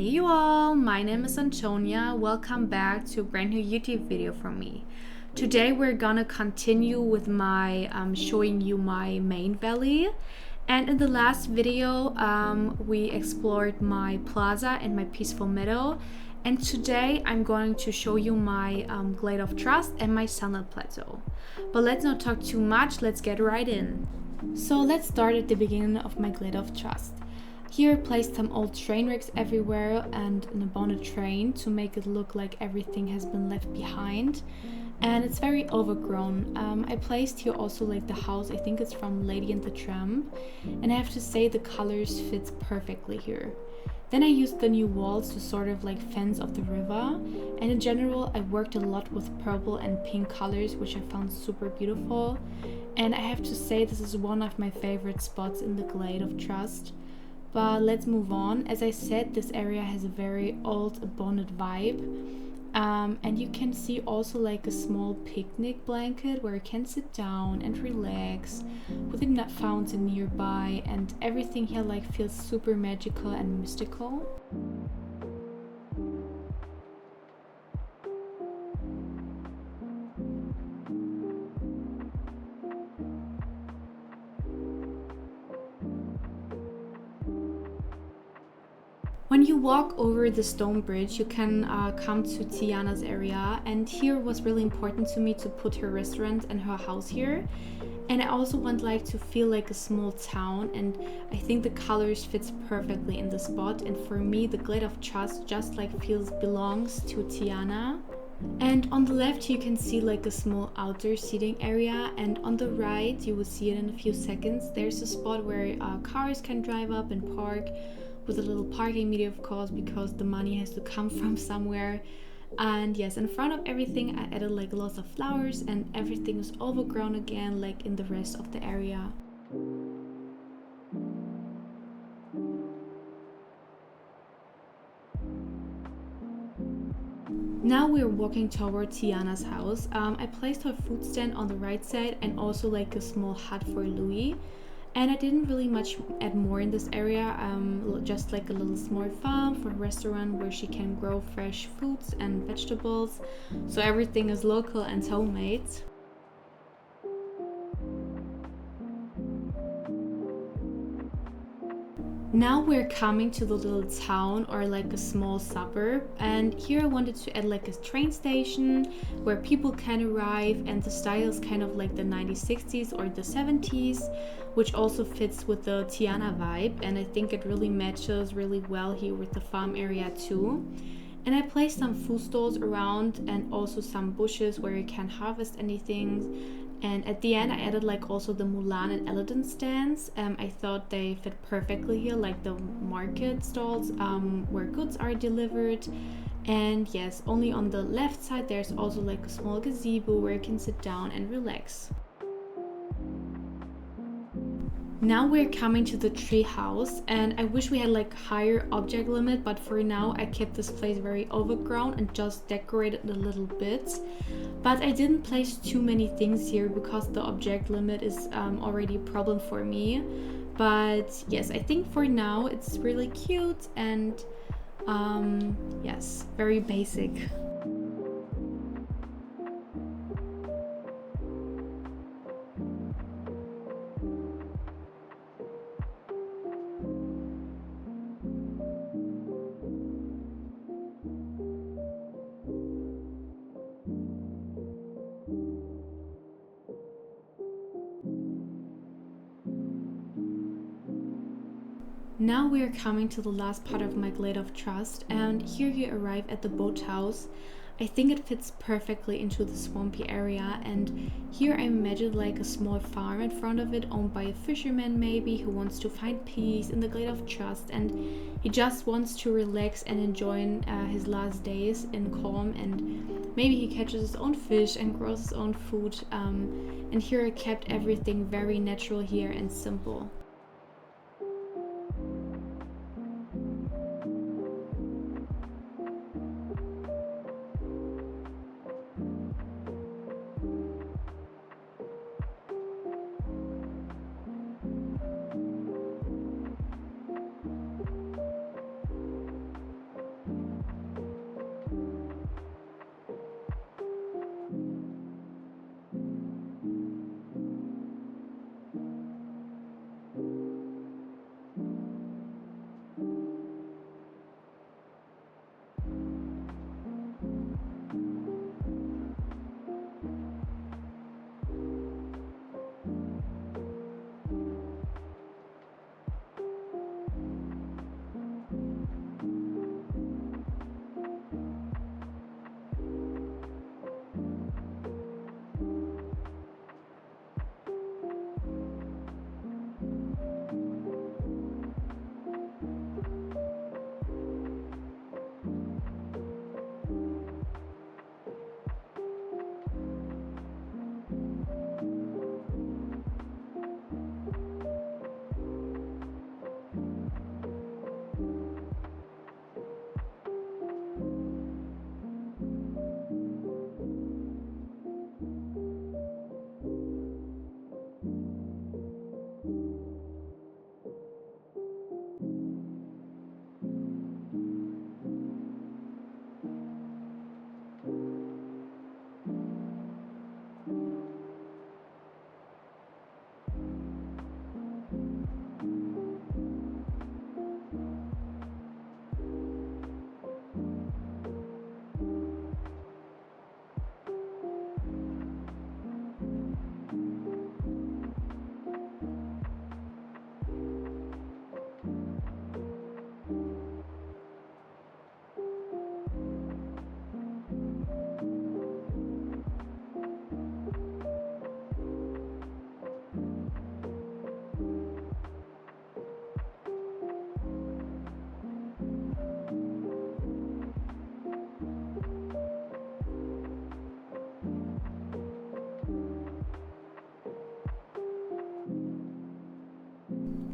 you all, my name is Antonia. Welcome back to a brand new YouTube video from me. Today we're gonna continue with my showing you my main valley. And in the last video we explored my plaza and my peaceful meadow. And today I'm going to show you my glade of trust and my sunlit plateau. But let's not talk too much, let's get right in. So let's start at the beginning of my glade of trust. Here I placed some old train wrecks everywhere and an abandoned train to make it look like everything has been left behind. And it's very overgrown. I placed here also like the house, I think it's from Lady and the Tramp. And I have to say the colors fits perfectly here. Then I used the new walls to sort of like fence off the river. And in general I worked a lot with purple and pink colors, which I found super beautiful. And I have to say this is one of my favorite spots in the Glade of Trust. But let's move on. As I said, this area has a very old abandoned vibe. And you can see also like a small picnic blanket where you can sit down and relax with a fountain nearby, and everything here like feels super magical and mystical. When you walk over the stone bridge, you can come to Tiana's area, and here was really important to me to put her restaurant and her house here. And I also want like to feel like a small town, and I think the colors fits perfectly in the spot. And for me, the Glade of Trust just like belongs to Tiana. And on the left you can see like a small outdoor seating area, and on the right, you will see it in a few seconds, there's a spot where cars can drive up and park, with a little parking meter of course, because the money has to come from somewhere. And yes, in front of everything I added like lots of flowers, and everything is overgrown again like in the rest of the area. Now we're walking toward Tiana's house. I placed her food stand on the right side and also like a small hut for Louis. And I didn't really much add more in this area, just like a little small farm for a restaurant where she can grow fresh fruits and vegetables. So everything is local and homemade. Now we're coming to the little town, or like a small suburb, and here I wanted to add like a train station where people can arrive, and the style is kind of like the 1960s or the 70s, which also fits with the Tiana vibe, and I think it really matches really well here with the farm area too. And I placed some food stalls around and also some bushes where you can harvest anything. And at the end I added like also the Mulan and Aladdin stands. I thought they fit perfectly here, like the market stalls where goods are delivered. And yes, only on the left side there's also like a small gazebo where you can sit down and relax. Now we're coming to the tree house, and I wish we had like higher object limit, but for now I kept this place very overgrown and just decorated a little bit. But I didn't place too many things here because the object limit is already a problem for me. But yes, I think for now it's really cute and yes, very basic. Now we are coming to the last part of my Glade of Trust, and here you arrive at the boathouse. I think it fits perfectly into the swampy area, and here I imagined like a small farm in front of it, owned by a fisherman maybe, who wants to find peace in the Glade of Trust, and he just wants to relax and enjoy his last days in calm, and maybe he catches his own fish and grows his own food. And here I kept everything very natural here and simple.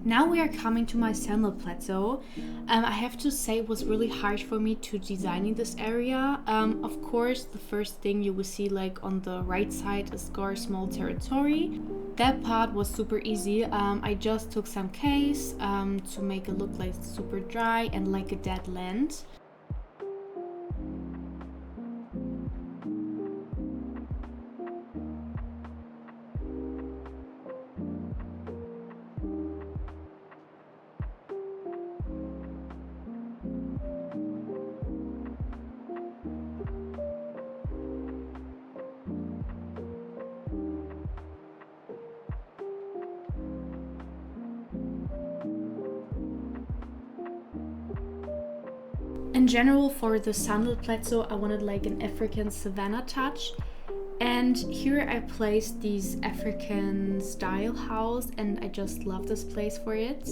Now we are coming to my sunlit plateau. I have to say it was really hard for me to designing this area. Of course, the first thing you will see like on the right side is our small territory. That part was super easy. I just took some case to make it look like super dry and like a dead land. In general, for the sunlit plateau, I wanted like an African savanna touch. And here I placed these African style house, and I just love this place for it.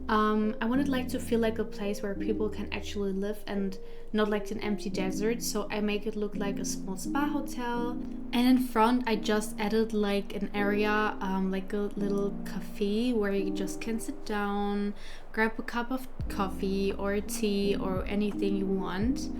I wanted like to feel like a place where people can actually live and not like an empty desert, so I make it look like a small spa hotel. And in front I just added like an area, like a little cafe where you just can sit down, grab a cup of coffee or tea or anything you want.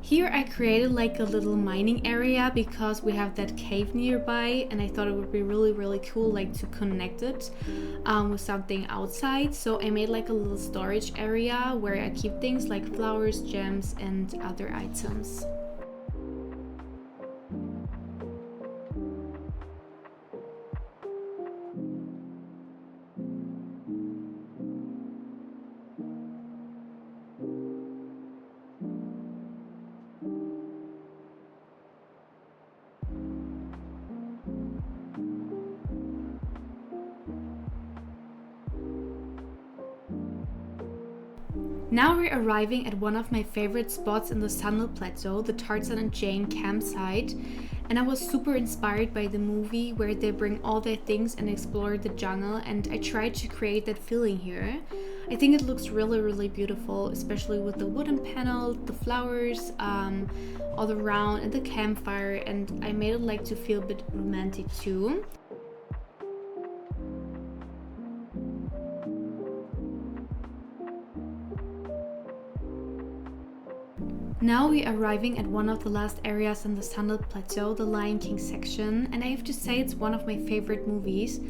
Here I created like a little mining area because we have that cave nearby, and I thought it would be really cool like to connect it with something outside. So I made like a little storage area where I keep things like flowers, gems and other items. Now we're arriving at one of my favorite spots in the sunlit plateau, the Tarzan and Jane campsite, and I was super inspired by the movie where they bring all their things and explore the jungle, and I tried to create that feeling here. I think it looks really beautiful, especially with the wooden panel, the flowers all around and the campfire, and I made it like to feel a bit romantic too. Now we are arriving at one of the last areas in the sunlit plateau, the Lion King section, and I have to say it's one of my favorite movies.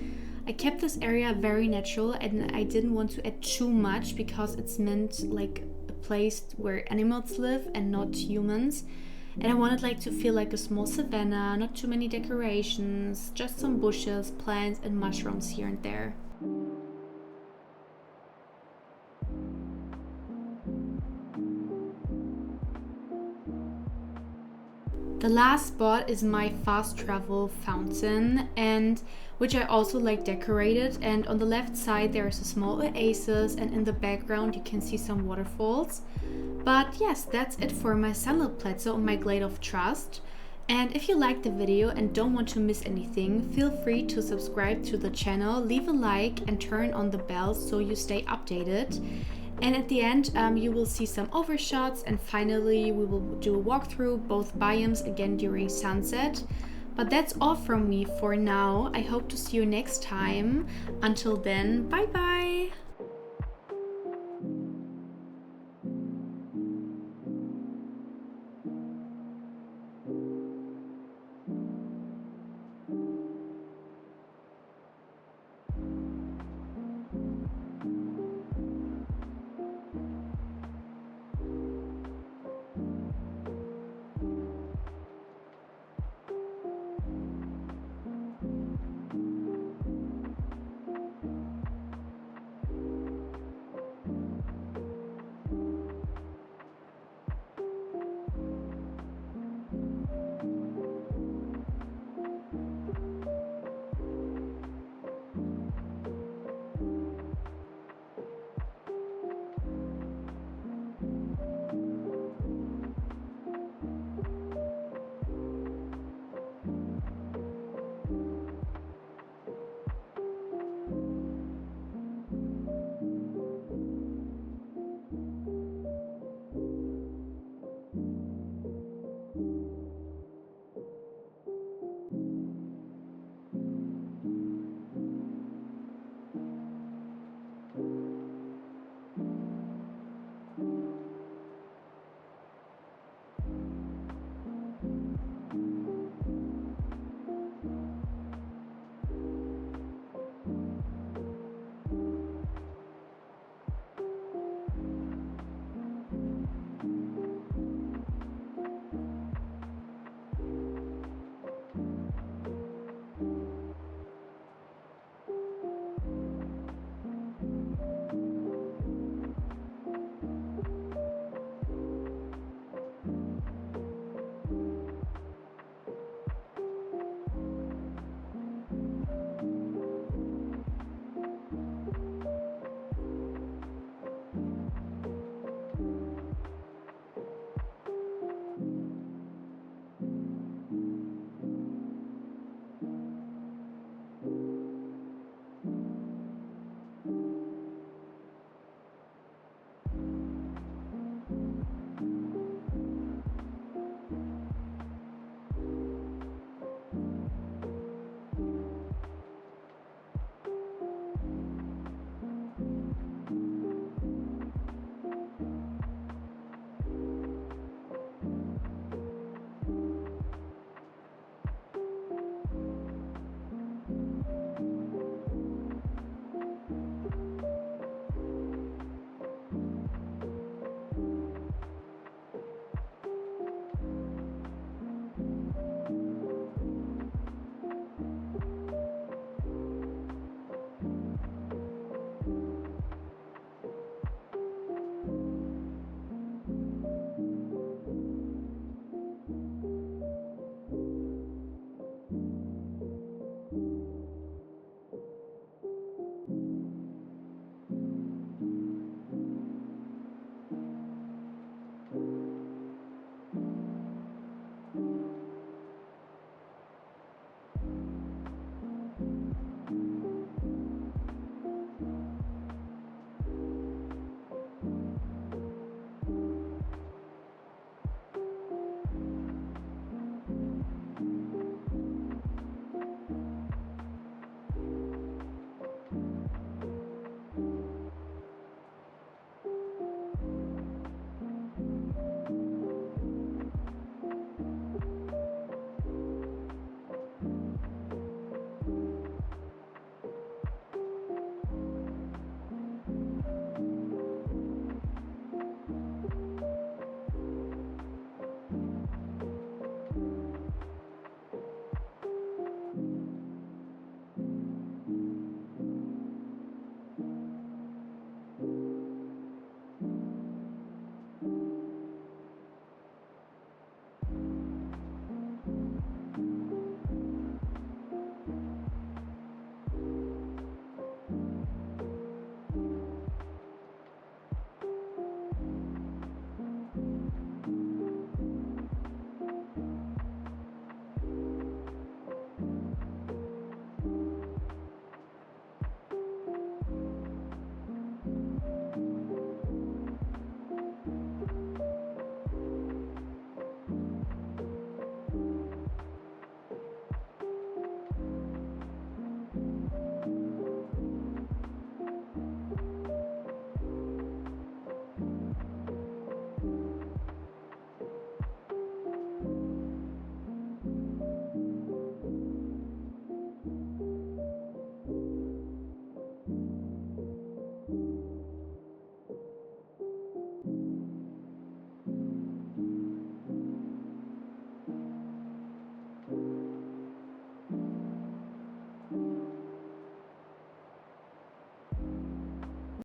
I kept this area very natural and I didn't want to add too much because it's meant like a place where animals live and not humans. And I wanted like to feel like a small savanna, not too many decorations, just some bushes, plants and mushrooms here and there. The last spot is my fast travel fountain, and which I also like decorated, and on the left side there is a small oasis and in the background you can see some waterfalls. But yes, that's it for my sunlit plateau on my glade of trust. And if you liked the video and don't want to miss anything, feel free to subscribe to the channel, leave a like and turn on the bell so you stay updated. And at the end, you will see some overshots, and finally we will do a walkthrough both biomes again during sunset. But that's all from me for now. I hope to see you next time. Until then, bye bye!